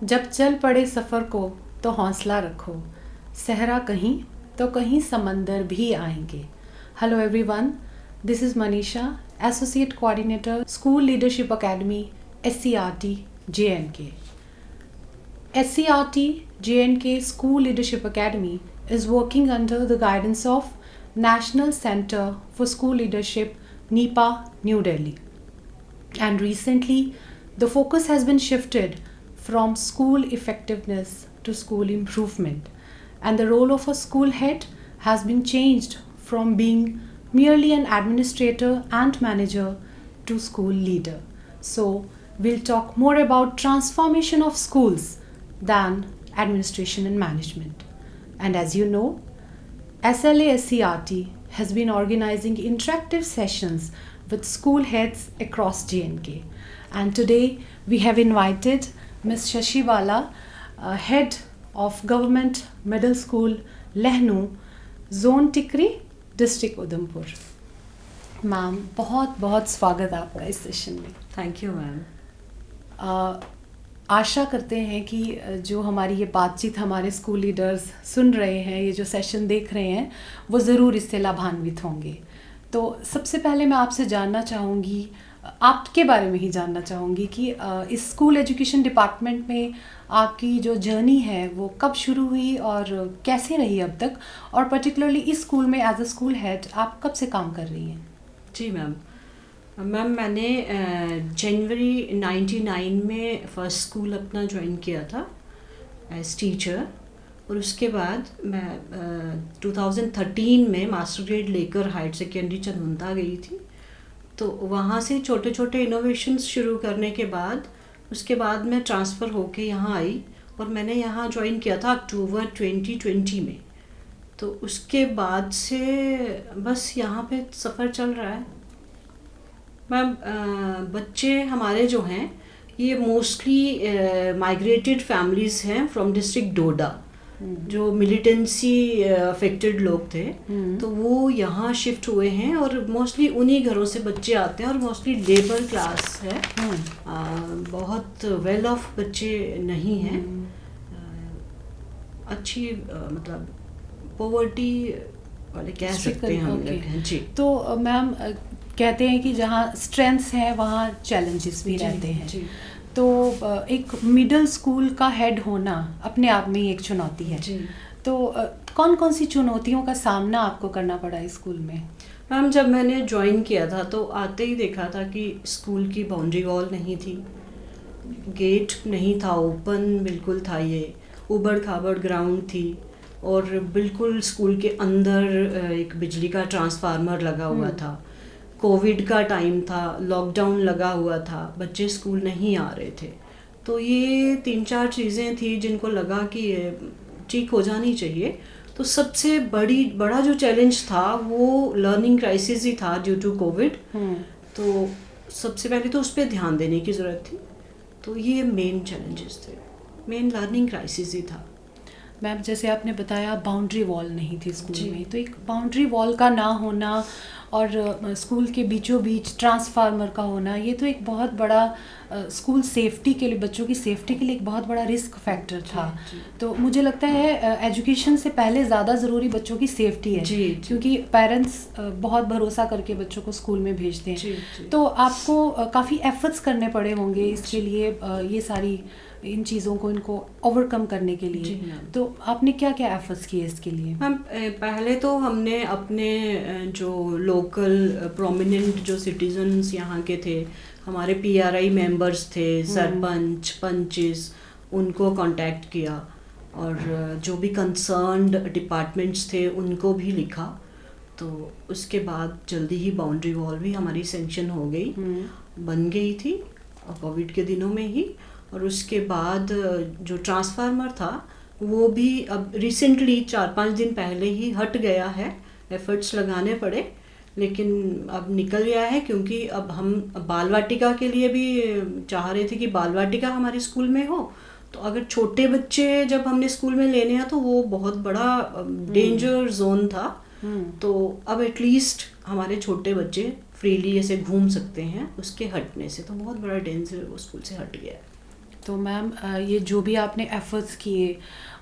जब चल पड़े सफ़र को तो हौसला रखो, सहरा कहीं तो कहीं समंदर भी आएंगे. Hello everyone, this is Manisha, Associate Coordinator, School Leadership Academy, SCRT, JNK. SCRT, JNK School Leadership Academy is working under the guidance of National Center for School Leadership, NEPA, New Delhi. And recently, the focus has been shifted from school effectiveness to school improvement. And the role of a school head has been changed from being merely an administrator and manager to school leader. So, we'll talk more about transformation of schools than administration and management. And as you know, SLA SCRT has been organizing interactive sessions with school heads across JNK. And today we have invited Ms. Shashi Bala, head of Government Middle School, Lehnu, Zone Tikri, District Udhampur. Ma'am बहुत बहुत स्वागत है आपका इस session में. Thank you ma'am. आशा करते हैं कि जो हमारी ये बातचीत हमारे स्कूल लीडर्स सुन रहे हैं, ये जो सेशन देख रहे हैं, वो ज़रूर इससे लाभान्वित होंगे. तो सबसे पहले मैं आपसे जानना चाहूँगी, आपके बारे में ही जानना चाहूँगी कि इस स्कूल एजुकेशन डिपार्टमेंट में आपकी जो जर्नी है वो कब शुरू हुई और कैसे रही अब तक, और पर्टिकुलरली इस स्कूल में एज अ स्कूल हेड आप कब से काम कर रही हैं? जी मैम. मैंने जनवरी 99 में फ़र्स्ट स्कूल अपना ज्वाइन किया था एज टीचर, और उसके बाद मैं 2013 में मास्टर ग्रेड लेकर हायर सेकेंडरी चंदुंता गई थी. तो वहाँ से छोटे छोटे इनोवेशंस शुरू करने के बाद उसके बाद मैं ट्रांसफ़र होके यहाँ आई और मैंने यहाँ ज्वाइन किया था अक्टूबर 2020 में. तो उसके बाद से बस यहाँ पे सफ़र चल रहा है. मैम बच्चे हमारे जो हैं ये मोस्टली माइग्रेटेड फैमिलीज़ हैं फ्रॉम डिस्ट्रिक्ट डोडा, जो मिलिटेंसी अफेक्टेड लोग थे. तो वो यहाँ शिफ्ट हुए हैं और मोस्टली उन्हीं घरों से बच्चे आते हैं और मोस्टली लेबर क्लास है. बहुत वेल ऑफ बच्चे नहीं हैं. अच्छी मतलब पॉवर्टी वाले कह सकते हैं हम लोग. जी. तो मैम कहते हैं कि जहाँ स्ट्रेंथ्स हैं वहाँ चैलेंजेस भी रहते हैं. जी. तो एक मिडिल स्कूल का हेड होना अपने आप में ही एक चुनौती है. जी. तो कौन कौन सी चुनौतियों का सामना आपको करना पड़ा इस स्कूल में? मैम जब मैंने ज्वाइन किया था तो आते ही देखा था कि स्कूल की बाउंड्री वॉल नहीं थी, गेट नहीं था, ओपन बिल्कुल था, ये उबड़ खाबड़ ग्राउंड थी, और बिल्कुल स्कूल के अंदर एक बिजली का ट्रांसफार्मर लगा हुआ था. कोविड का टाइम था, लॉकडाउन लगा हुआ था, बच्चे स्कूल नहीं आ रहे थे. तो ये 3-4 चीज़ें थी जिनको लगा कि ये ठीक हो जानी चाहिए. तो सबसे बड़ा जो चैलेंज था वो लर्निंग क्राइसिस ही था ड्यू टू कोविड. तो सबसे पहले तो उस पर ध्यान देने की ज़रूरत थी. तो ये मेन चैलेंजेस थे, मेन लर्निंग क्राइसिस ही था. मैम जैसे आपने बताया बाउंड्री वॉल नहीं थी स्कूल में, तो एक बाउंड्री वॉल का ना होना और स्कूल के बीचों बीच ट्रांसफार्मर का होना, ये तो एक बहुत बड़ा स्कूल सेफ्टी के लिए, बच्चों की सेफ्टी के लिए एक बहुत बड़ा रिस्क फैक्टर था. तो मुझे लगता है एजुकेशन से पहले ज़्यादा ज़रूरी बच्चों की सेफ्टी है. जी. क्योंकि पेरेंट्स बहुत भरोसा करके बच्चों को स्कूल में भेजते हैं. जी. तो आपको काफ़ी एफर्ट्स करने पड़े होंगे इसके लिए, ये सारी इन चीज़ों को इनको ओवरकम करने के लिए. तो आपने क्या क्या एफर्ट्स किए इसके लिए? मैम पहले तो हमने अपने जो लोकल प्रोमिनेंट जो सिटीजन्स यहाँ के थे, हमारे PRI मेंबर्स थे, सरपंच, पंचेस, उनको कांटेक्ट किया, और जो भी कंसर्न्ड डिपार्टमेंट्स थे उनको भी लिखा. तो उसके बाद जल्दी ही बाउंड्री वॉल भी हमारी सेंक्शन हो गई, बन गई थी कोविड के दिनों में ही. और उसके बाद जो ट्रांसफार्मर था वो भी अब रिसेंटली 4-5 दिन पहले ही हट गया है. एफर्ट्स लगाने पड़े, लेकिन अब निकल गया है, क्योंकि अब हम बाल वाटिका के लिए भी चाह रहे थे कि बाल वाटिका हमारे स्कूल में हो. तो अगर छोटे बच्चे जब हमने स्कूल में लेने हैं तो वो बहुत बड़ा डेंजर जोन था. तो अब एटलीस्ट हमारे छोटे बच्चे फ्रीली ऐसे घूम सकते हैं उसके हटने से. तो बहुत बड़ा डेंजर वो स्कूल से हट गया है. तो मैम ये जो भी आपने एफर्ट्स किए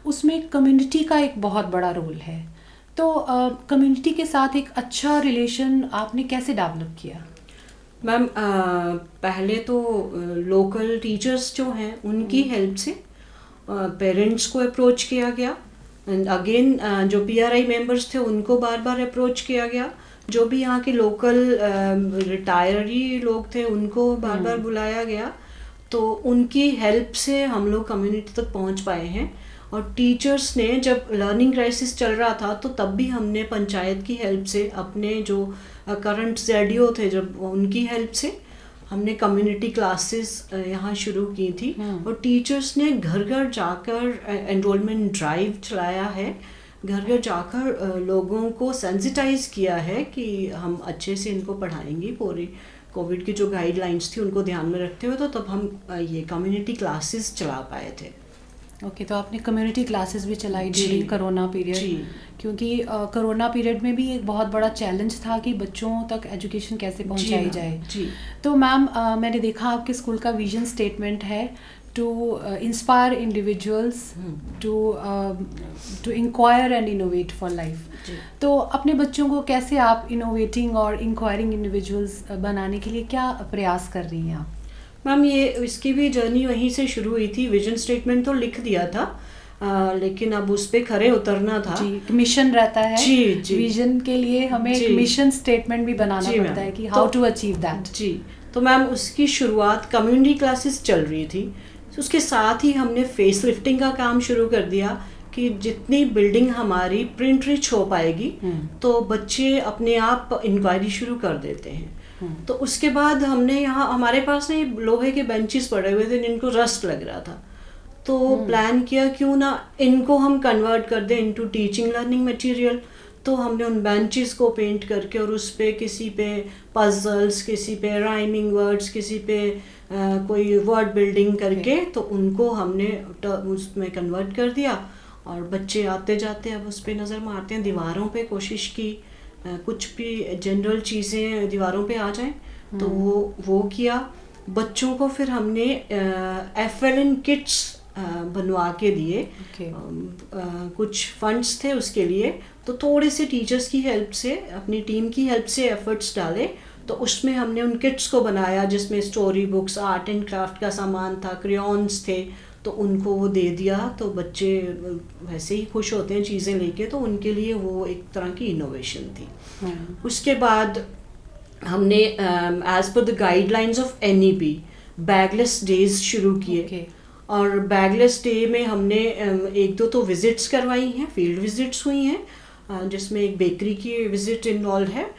उसमें कम्युनिटी का एक बहुत बड़ा रोल है, तो कम्युनिटी के साथ एक अच्छा रिलेशन आपने कैसे डेवलप किया? मैम पहले तो लोकल टीचर्स जो हैं उनकी हेल्प से पेरेंट्स को अप्रोच किया गया, एंड अगेन जो पीआरआई मेंबर्स थे उनको बार बार अप्रोच किया गया, जो भी यहाँ के लोकल रिटायरी लोग थे उनको बार बार बुलाया गया, तो उनकी हेल्प से हम लोग कम्युनिटी तक पहुँच पाए हैं। और टीचर्स ने जब लर्निंग क्राइसिस चल रहा था तो तब भी हमने पंचायत की हेल्प से, अपने जो करंट जेडीओ थे जब उनकी हेल्प से हमने कम्युनिटी क्लासेस यहाँ शुरू की थी। और टीचर्स ने घर घर जाकर एनरोलमेंट ड्राइव चलाया है, घर घर जाकर लोगों को सेंसिटाइज किया है कि हम अच्छे से इनको पढ़ाएंगे, पूरी कोविड की जो गाइडलाइंस थी उनको ध्यान में रखते हुए, तो तब हम ये कम्युनिटी क्लासेस चला पाए थे। ओके, तो आपने कम्युनिटी क्लासेस भी चलाई ड्यूरिंग कोरोना पीरियड, क्योंकि कोरोना पीरियड में भी एक बहुत बड़ा चैलेंज था कि बच्चों तक एजुकेशन कैसे पहुंचाई जाए। तो मैम मैंने देखा आपके स्कूल का विजन स्टेटमेंट है to inspire individuals to inquire and innovate for life. तो अपने बच्चों को कैसे आप इनोवेटिंग और इंक्वायरिंग इंडिविजुअल्स बनाने के लिए क्या प्रयास कर रही हैं आप? मैम ये इसकी भी जर्नी वहीं से शुरू हुई थी। विजन स्टेटमेंट तो लिख दिया था, लेकिन अब उस पे खरे उतरना था। जी, मिशन रहता है। जी। विजन के लिए हमें एक मिशन स्टेटमेंट भी बनाना पड़ता है कि हाउ टू अचीव दैट। जी, तो मैम उसकी शुरुआत कम्युनिटी क्लासेस चल रही थी, उसके साथ ही हमने फेस लिफ्टिंग का काम शुरू कर दिया कि जितनी बिल्डिंग हमारी प्रिंट रिच हो पाएगी तो बच्चे अपने आप इंक्वायरी शुरू कर देते हैं। तो उसके बाद हमने यहाँ, हमारे पास ना लोहे के बेंचेस पड़े हुए थे जिनको रस्ट लग रहा था, तो प्लान किया क्यों ना इनको हम कन्वर्ट कर दें इनटू टीचिंग लर्निंग मटेरियल। तो हमने उन बेंचेस को पेंट करके और उस पे किसी पे पजल्स, किसी पे राइमिंग वर्ड्स, किसी पे कोई वर्ड बिल्डिंग करके तो उनको हमने उसमें कन्वर्ट कर दिया, और बच्चे आते जाते अब उस पे नज़र मारते हैं। दीवारों पे कोशिश की कुछ भी जनरल चीज़ें दीवारों पे आ जाएं, तो वो किया। बच्चों को फिर हमने FLN किट्स बनवा के दिए। कुछ फंड्स थे उसके लिए, तो थोड़े से टीचर्स की हेल्प से, अपनी टीम की हेल्प से एफर्ट्स डाले, तो उसमें हमने उन किट्स को बनाया जिसमें story books, art and craft का सामान था, क्रेयॉन्स थे, तो उनको वो दे दिया। तो बच्चे वैसे ही खुश होते हैं चीज़ें लेके, तो उनके लिए वो एक तरह की इनोवेशन थी। उसके बाद हमने एज पर the guidelines of NEP bagless days शुरू किए। और बैगलेस डे में हमने एक दो तो विजिट्स करवाई हैं, फील्ड विजिट्स हुई हैं जिसमें एक बेकरी की विजिट इन्वॉल्व है।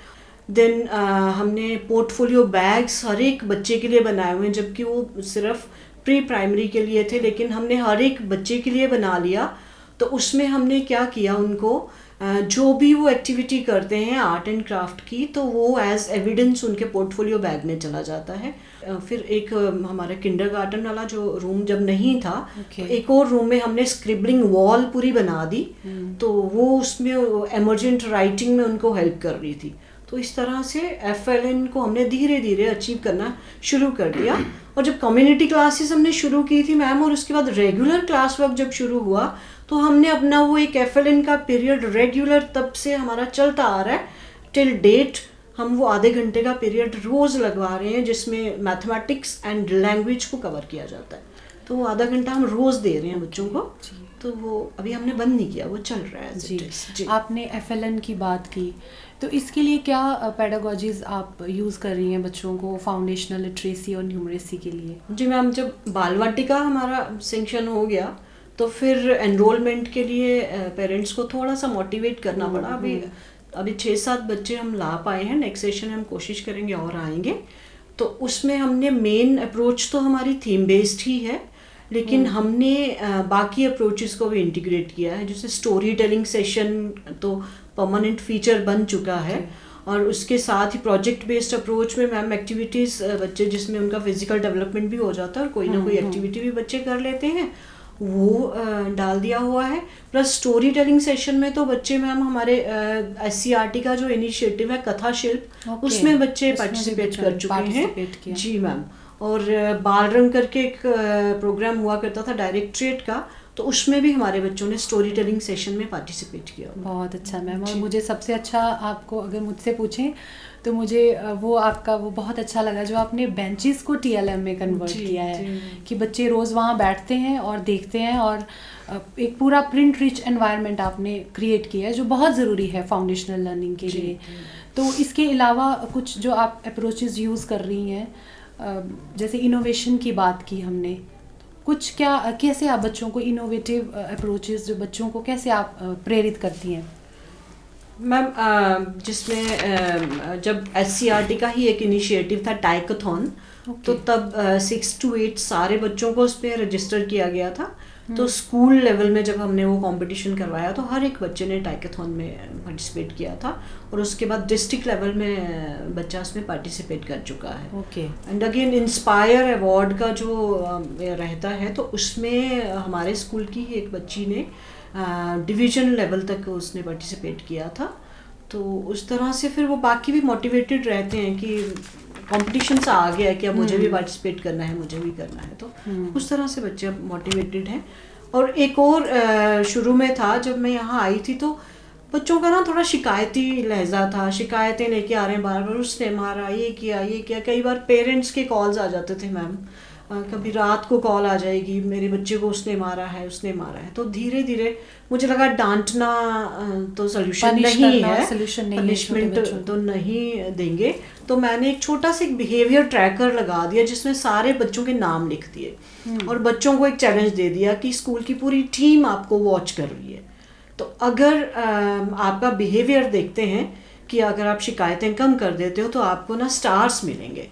देन हमने पोर्टफोलियो बैग्स हर एक बच्चे के लिए बनाए हुए हैं, जबकि वो सिर्फ प्री प्राइमरी के लिए थे, लेकिन हमने हर एक बच्चे के लिए बना लिया। तो उसमें हमने क्या किया, उनको जो भी वो एक्टिविटी करते हैं आर्ट एंड क्राफ्ट की, तो वो एज एविडेंस उनके पोर्टफोलियो बैग में चला जाता है। फिर एक हमारा किंडरगार्टन वाला जो रूम जब नहीं था, तो एक और रूम में हमने स्क्रिबलिंग वॉल पूरी बना दी, तो वो उसमें एमरजेंट राइटिंग में उनको हेल्प कर रही थी। तो इस तरह से FLN को हमने धीरे धीरे अचीव करना शुरू कर दिया। और जब कम्युनिटी क्लासेस हमने शुरू की थी मैम, और उसके बाद रेगुलर क्लास वर्क जब शुरू हुआ, तो हमने अपना वो एक FLN का पीरियड रेगुलर तब से हमारा चलता आ रहा है टिल डेट। हम वो आधे घंटे का पीरियड रोज़ लगवा रहे हैं जिसमें मैथमेटिक्स एंड लैंग्वेज को कवर किया जाता है। तो वो आधा घंटा हम रोज़ दे रहे हैं बच्चों को, तो वो अभी हमने बंद नहीं किया, वो चल रहा है। जी। आपने FLN की बात की, तो इसके लिए क्या पेडागोजीज आप यूज़ कर रही हैं बच्चों को फाउंडेशनल लिटरेसी और न्यूमरेसी के लिए? जी मैम, जब बाल वाटिका हमारा सेंक्शन हो गया तो फिर एनरोलमेंट के लिए पेरेंट्स को थोड़ा सा मोटिवेट करना पड़ा। अभी 6-7 बच्चे हम ला पाए हैं, नेक्स्ट सेशन हम कोशिश करेंगे और आएंगे। तो उसमें हमने मेन अप्रोच तो हमारी थीम बेस्ड ही है, लेकिन हमने बाकी अप्रोचेस को भी इंटीग्रेट किया है। जैसे स्टोरी टेलिंग सेशन तो परमानेंट फीचर बन चुका है, और उसके साथ ही प्रोजेक्ट बेस्ड अप्रोच में मैम एक्टिविटीज़ बच्चे जिसमें उनका फिजिकल डेवलपमेंट भी हो जाता है और कोई ना कोई एक्टिविटी भी बच्चे कर लेते हैं, वो डाल दिया हुआ है। प्लस स्टोरी टेलिंग सेशन में तो बच्चे मैम हमारे SCRT का जो इनिशिएटिव है कथा शिल्प, उसमें बच्चे पार्टिसिपेट कर चुके हैं। जी मैम, और बाल रंग करके एक प्रोग्राम हुआ करता था डायरेक्टरेट का, तो उसमें भी हमारे बच्चों ने स्टोरी टेलिंग सेशन में पार्टिसिपेट किया। बहुत अच्छा मैम। और मुझे सबसे अच्छा, आपको अगर मुझसे पूछें तो मुझे वो आपका वो बहुत अच्छा लगा जो आपने बेंचेस को TLM में कन्वर्ट किया है, कि बच्चे रोज़ वहाँ बैठते हैं और देखते हैं, और एक पूरा प्रिंट रिच एनवायरनमेंट आपने क्रिएट किया है जो बहुत ज़रूरी है फाउंडेशनल लर्निंग के लिए। तो इसके अलावा कुछ जो आप अप्रोचेस यूज़ कर रही हैं, जैसे इनोवेशन की बात की हमने, कुछ क्या कैसे आप बच्चों को इनोवेटिव अप्रोचेस, जो बच्चों को कैसे आप प्रेरित करती हैं? मैम जिसमें जब SCRT का ही एक इनिशिएटिव था टाइकाथॉन, तो तब 6 to 8 सारे बच्चों को उस पर रजिस्टर किया गया था। तो स्कूल लेवल में जब हमने वो कंपटीशन करवाया तो हर एक बच्चे ने टाइकाथॉन में पार्टिसिपेट किया था, और उसके बाद डिस्ट्रिक्ट लेवल में बच्चा उसमें पार्टिसिपेट कर चुका है। Okay. And again inspire award का जो रहता है, तो उसमें हमारे स्कूल की ही एक बच्ची ने डिवीजन लेवल तक उसने पार्टिसिपेट किया था। तो उस तरह से फिर वो बाकी भी मोटिवेटेड रहते हैं कि कंपटीशन सा आ गया है कि अब मुझे भी पार्टिसिपेट करना है, मुझे भी करना है, तो उस तरह से बच्चे मोटिवेटेड हैं। और एक और शुरू में था जब मैं यहाँ आई थी, तो बच्चों का ना थोड़ा शिकायती लहजा था, शिकायतें लेके आ रहे हैं बार बार, उसने मारा, ये किया। कई बार पेरेंट्स के कॉल्स आ जाते थे मैम, कभी रात को कॉल आ जाएगी, मेरे बच्चे को उसने मारा है। तो धीरे धीरे मुझे लगा डांटना तो सोल्यूशन नहीं है, पनिशमेंट तो नहीं देंगे, तो मैंने एक छोटा सा एक बिहेवियर ट्रैकर लगा दिया जिसमें सारे बच्चों के नाम लिख दिए और बच्चों को एक चैलेंज दे दिया कि स्कूल की पूरी टीम आपको वॉच कर रही है। तो अगर आपका बिहेवियर देखते हैं कि अगर आप शिकायतें कम कर देते हो तो आपको ना स्टार्स मिलेंगे।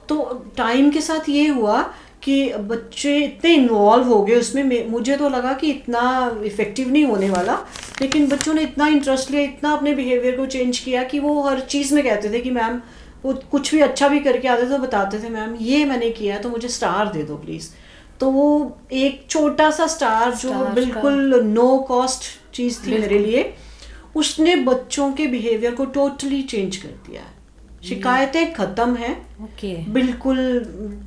तो टाइम के साथ ये हुआ कि बच्चे इतने इन्वॉल्व हो गए उसमें, मुझे तो लगा कि इतना इफ़ेक्टिव नहीं होने वाला, लेकिन बच्चों ने इतना इंटरेस्ट लिया, इतना अपने बिहेवियर को चेंज किया कि वो हर चीज़ में कहते थे कि मैम, वो कुछ भी अच्छा भी करके आते तो बताते थे मैम ये मैंने किया है तो मुझे स्टार दे दो प्लीज़। तो वो एक छोटा सा स्टार जो बिल्कुल नो कॉस्ट चीज़ थी मेरे लिए, उसने बच्चों के बिहेवियर को टोटली चेंज कर दिया है। शिकायतें खत्म हैं, बिल्कुल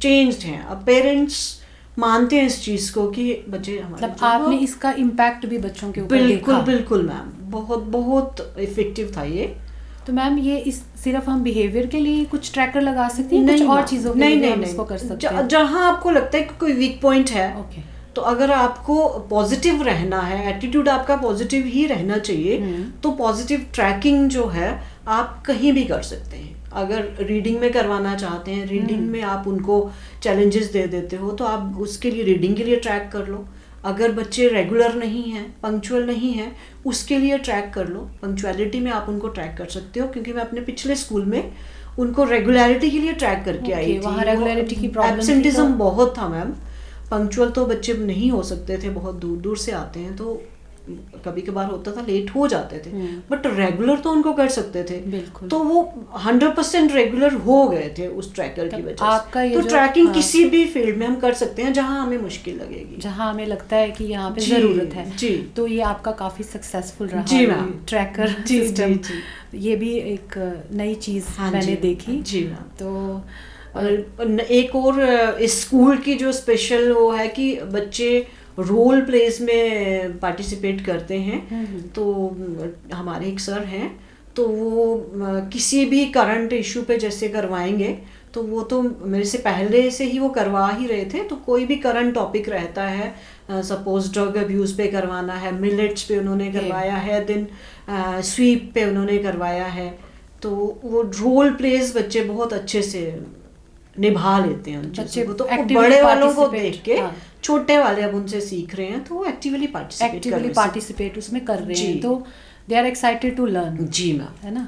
चेंज्ड हैं। अब पेरेंट्स मानते हैं इस चीज़ को कि बच्चे हमारे, मतलब आपने इसका इम्पैक्ट भी बच्चों के ऊपर देखा। बिल्कुल मैम, बहुत बहुत इफेक्टिव था ये। तो मैम ये इस सिर्फ हम बिहेवियर के लिए कुछ ट्रैकर लगा सकते हैं, कुछ और चीज़ों के लिए हम इसको कर सकते हैं? जहाँ आपको लगता है कि कोई वीक पॉइंट है, तो अगर आपको पॉजिटिव रहना है, एटीट्यूड आपका पॉजिटिव ही रहना चाहिए, तो पॉजिटिव ट्रैकिंग जो है आप कहीं भी कर सकते हैं। अगर रीडिंग में करवाना चाहते हैं, रीडिंग में आप उनको चैलेंजेस दे देते हो तो आप उसके लिए रीडिंग के लिए ट्रैक कर लो। अगर बच्चे रेगुलर नहीं हैं, पंक्चुअल नहीं हैं, उसके लिए ट्रैक कर लो। पंक्चुअलिटी में आप उनको ट्रैक कर सकते हो, क्योंकि मैं अपने पिछले स्कूल में उनको रेगुलरिटी के लिए ट्रैक करके आई थी। वहाँ रेगुलरिटी की प्रॉब्लम, एब्सेंटिज्म बहुत था मैम। पंक्चुअल तो बच्चे नहीं हो सकते थे, बहुत दूर दूर से आते हैं, तो कभी कभार होता था लेट हो जाते थे, बट रेगुलर तो उनको कर सकते थे। तो वो 100% रेगुलर हो गए थे उस ट्रैकर की वजह से। तो ट्रैकिंग किसी भी फील्ड में हम कर सकते हैं जहां हमें मुश्किल लगेगी, जहां हमें लगता है कि यहाँ पे जरूरत है जी। तो ये आपका काफी सक्सेसफुल रहा जी मैम, ट्रैकर सिस्टम। ये भी एक नई चीज मैंने देखी जी मैम। तो एक और इस स्कूल की जो स्पेशल वो है कि बच्चे रोल प्लेस में पार्टिसिपेट करते हैं। तो हमारे एक सर हैं, तो वो किसी भी करंट इशू पे जैसे करवाएंगे, तो वो तो मेरे से पहले से ही वो करवा ही रहे थे। तो कोई भी करंट टॉपिक रहता है, सपोज ड्रग अब्यूज़ पे करवाना है, मिलेट्स पे उन्होंने करवाया है, देन स्वीप पे उन्होंने करवाया है। तो वो रोल प्लेस बच्चे बहुत अच्छे से निभा लेते हैं उन चीज़ों को। तो बड़े वालों को देख के छोटे वाले अब उनसे सीख रहे हैं, तो वो एक्टिवली पार्टिसिपेट उसमें कर रहे हैं, तो they are excited to learn. जी मैम, है ना।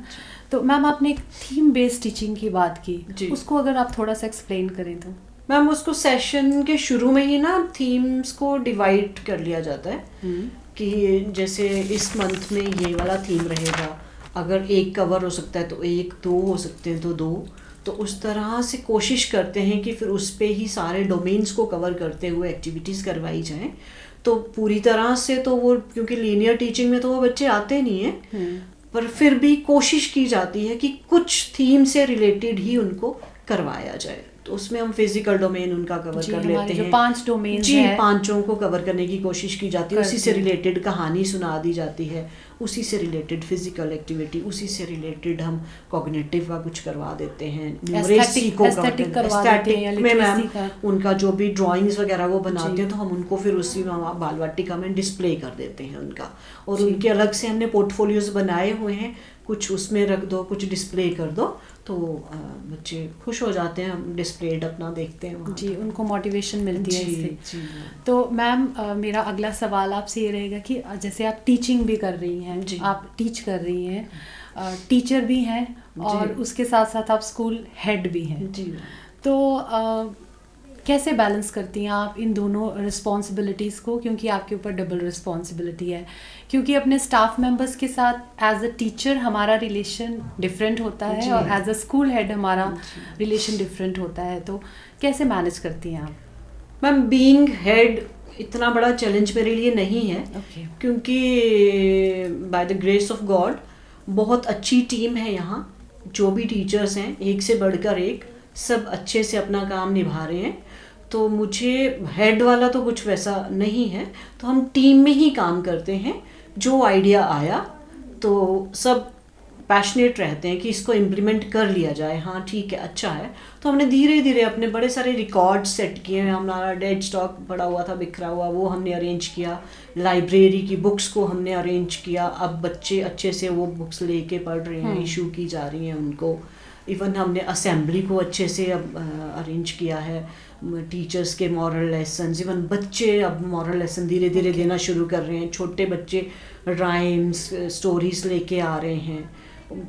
तो मैम आपने एक थीम बेस्ड टीचिंग की बात की, उसको अगर आप थोड़ा सा एक्सप्लेन करें तो। मैम उसको सेशन के शुरू में ही ना थीम्स को डिवाइड कर लिया जाता है कि जैसे इस मंथ में ये वाला थीम रहेगा, अगर एक कवर हो सकता है तो एक, दो हो सकते हैं तो दो। तो उस तरह से कोशिश करते हैं कि फिर उस पे ही सारे डोमेन्स को कवर करते हुए एक्टिविटीज़ करवाई जाएं। तो पूरी तरह से तो वो, क्योंकि लीनियर टीचिंग में तो वो बच्चे आते नहीं हैं, पर फिर भी कोशिश की जाती है कि कुछ थीम से रिलेटेड ही उनको करवाया जाए। तो उसमें हम फिजिकल डोमेन उनका कवर जी, कर हमारे लेते जो हैं। 5 डोमेन्स जी, हैं, 5 को कवर करने की कोशिश की जाती है, उसी से करते हैं। रिलेटेड कहानी सुना दी जाती है, उसी से रिलेटेड फिजिकल एक्टिविटी, उसी से रिलेटेड हम कॉग्निटिव का कुछ करवा देते हैं, न्यूमरेसी को एस्थेटिक करवा देते हैं या एस्थेटिक में मैम लिटरेसी का। उनका जो भी ड्राइंग्स वगैरह वो बनाते जी। हैं तो हम उनको फिर उसी में बाल वाटिका में डिस्प्ले कर देते हैं उनका, और जी। उनके अलग से हमने पोर्टफोलियोज बनाए हुए हैं, कुछ उसमें रख दो, कुछ डिस्प्ले कर दो, तो बच्चे खुश हो जाते हैं, हम डिस्प्लेड अपना देखते हैं वहाँ। जी, उनको मोटिवेशन मिलती है जी, इससे। जी। तो मैम मेरा अगला सवाल आपसे ये रहेगा कि जैसे आप टीचिंग भी कर रही हैं, जी। आप टीच कर रही हैं, टीचर भी हैं और जी। उसके साथ साथ आप स्कूल हेड भी हैं, जी तो कैसे बैलेंस करती हैं आप इन दोनों रिस्पॉन्सिबिलिटीज़ को, क्योंकि आपके ऊपर डबल रिस्पॉन्सिबिलिटी है, क्योंकि अपने स्टाफ मेंबर्स के साथ एज अ टीचर हमारा रिलेशन डिफरेंट होता है जी। और एज अ स्कूल हेड हमारा रिलेशन डिफरेंट होता है, तो कैसे मैनेज करती हैं आप? मैम, बीइंग हेड इतना बड़ा चैलेंज मेरे लिए नहीं है, ओके। क्योंकि by the grace of God बहुत अच्छी टीम है यहाँ, जो भी टीचर्स हैं एक से बढ़कर एक, सब अच्छे से अपना काम निभा रहे हैं, तो मुझे हेड वाला तो कुछ वैसा नहीं है, तो हम टीम में ही काम करते हैं। जो आइडिया आया तो सब पैशनेट रहते हैं कि इसको इम्प्लीमेंट कर लिया जाए, हाँ ठीक है, अच्छा है, तो हमने धीरे धीरे अपने बड़े सारे रिकॉर्ड सेट किए हैं। हमारा डेड स्टॉक पड़ा हुआ था, बिखरा हुआ, वो हमने अरेंज किया, लाइब्रेरी की बुक्स को हमने अरेंज किया, अब बच्चे अच्छे से वो बुक्स लेके पढ़ रहे हैं, इशू की जा रही हैं उनको। इवन हमने असेंबली को अच्छे से अब अरेंज किया है, टीचर्स के मॉरल लेसन, इवन बच्चे अब मॉरल लेसन धीरे धीरे देना शुरू कर रहे हैं, छोटे बच्चे राइम्स स्टोरीज लेके आ रहे हैं।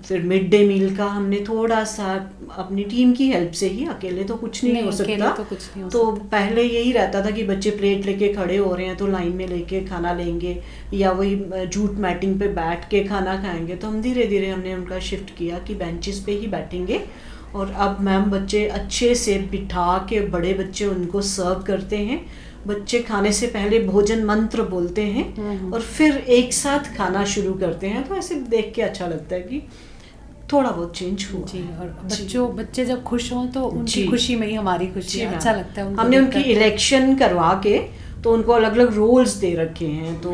फिर मिड डे मील का हमने थोड़ा सा अपनी टीम की हेल्प से ही, अकेले तो कुछ नहीं हो सकता, तो कुछ नहीं हो तो सकता। पहले यही रहता था कि बच्चे प्लेट लेके खड़े हो रहे हैं तो लाइन में लेके खाना लेंगे, या वही जूट मैटिंग पे बैठ के खाना खाएंगे, तो हम धीरे धीरे हमने उनका शिफ्ट किया कि बेंचेस पे ही बैठेंगे, और अब मैम बच्चे अच्छे से बिठा के, बड़े बच्चे उनको सर्व करते हैं, बच्चे खाने से पहले भोजन मंत्र बोलते हैं और फिर एक साथ खाना शुरू करते हैं, तो ऐसे देख के अच्छा लगता है कि थोड़ा बहुत चेंज हुआ। जी, और बच्चे जब खुश हों तो उनकी जी। खुशी में ही हमारी खुशी है, अच्छा लगता है उनको हमने उनकी देखकर। इलेक्शन करवा के तो उनको अलग अलग रोल्स दे रखे हैं, तो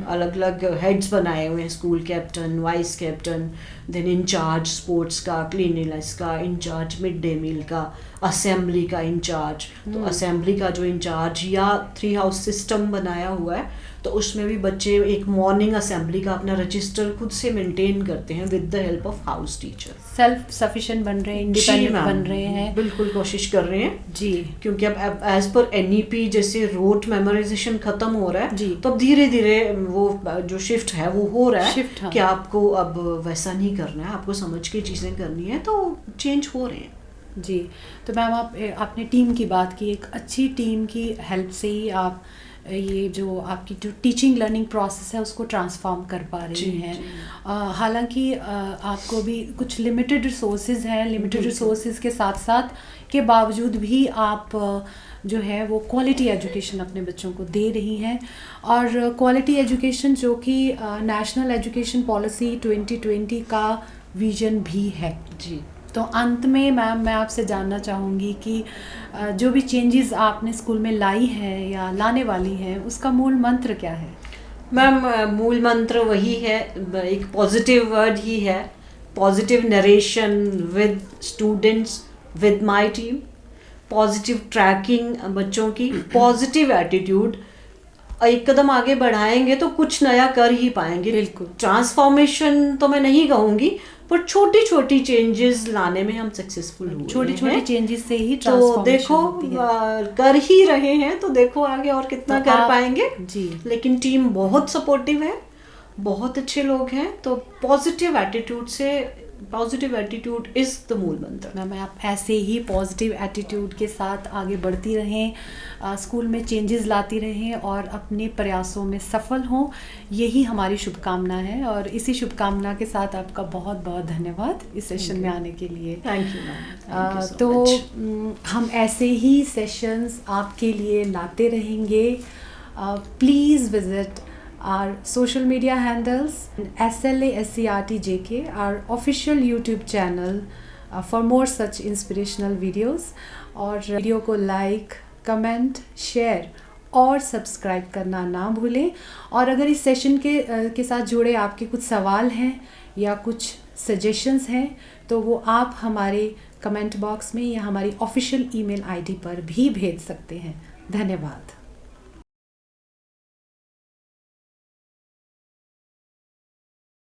अलग अलग हेड्स बनाए हुए हैं, school captain, vice captain, then incharge sports का, क्लीनलीनेस का इंचार्ज, मिड डे मील का, असेंबली का इंचार्ज। तो असेंबली का जो इंचार्ज, या 3 हाउस सिस्टम बनाया हुआ है, तो उसमें भी बच्चे एक मॉर्निंग असेंबली का अपना रजिस्टर खुद से मेंटेन करते हैं with the help of house teacher. Self sufficient बन रहे हैं, इंडिपेंडेंट बन रहे हैं। बिल्कुल कोशिश कर रहे हैं जी, क्योंकि अब एज पर एनईपी जैसे रोट मेमोराइजेशन खत्म हो रहा है, जी। तो अब धीरे धीरे वो जो शिफ्ट है वो हो रहा है, शिफ्ट, हाँ। कि आपको अब वैसा नहीं करना है, आपको समझ के चीज़ें करनी है, तो चेंज हो रहे हैं। जी। तो मैम आपने टीम की बात की, एक अच्छी टीम की हेल्प से ही आप ये जो आपकी जो टीचिंग लर्निंग प्रोसेस है उसको ट्रांसफॉर्म कर पा रही जी, हैं। जी। हालांकि आपको भी कुछ लिमिटेड रिसोर्सेज हैं, लिमिटेड रिसोर्सेज के साथ साथ के बावजूद भी आप जो है वो क्वालिटी एजुकेशन अपने बच्चों को दे रही हैं, और क्वालिटी एजुकेशन जो कि नेशनल एजुकेशन पॉलिसी 2020 का विजन भी है। जी। तो अंत में मैम मैं आपसे जानना चाहूँगी कि जो भी चेंजेस आपने स्कूल में लाई है या लाने वाली हैं, उसका मूल मंत्र क्या है? मैम, मूल मंत्र वही है, एक पॉजिटिव वर्ड ही है, positive narration with students, with my team, positive tracking बच्चों की, पॉजिटिव एटीट्यूड। एक कदम आगे बढ़ाएंगे तो कुछ नया कर ही पाएंगे। बिल्कुल। ट्रांसफॉर्मेशन तो मैं नहीं कहूँगी, पर छोटी छोटी चेंजेस लाने में हम सक्सेसफुल हुए छोटी छोटी हैं। चेंजेस से ही तो ट्रांसफॉर्मेशन देखो, होती है। कर ही रहे हैं, तो देखो आगे और कितना तो कर आप- पाएंगे। जी। लेकिन टीम बहुत सपोर्टिव है, बहुत अच्छे लोग हैं, तो पॉजिटिव एटीट्यूड से, पॉजिटिव एटीट्यूड इज द मूल मंत्र। मैम आप ऐसे ही पॉजिटिव एटीट्यूड के साथ आगे बढ़ती रहें, स्कूल में चेंजेस लाती रहें और अपने प्रयासों में सफल हों, यही हमारी शुभकामना है। और इसी शुभकामना के साथ आपका बहुत बहुत धन्यवाद इस सेशन में आने के लिए। Thank you ma'am. तो हम ऐसे ही सेशंस आपके लिए लाते रहेंगे। Please visit our social media handles, SLASCRTJK, our official YouTube channel, for more such inspirational videos. और वीडियो को लाइक, कमेंट, शेयर और सब्सक्राइब करना ना भूलें। और अगर इस सेशन के साथ जुड़े आपके कुछ सवाल हैं या कुछ सजेशंस हैं तो वो आप हमारे कमेंट बॉक्स में या हमारी ऑफिशियल ईमेल आईडी पर भी भेज सकते हैं। धन्यवाद।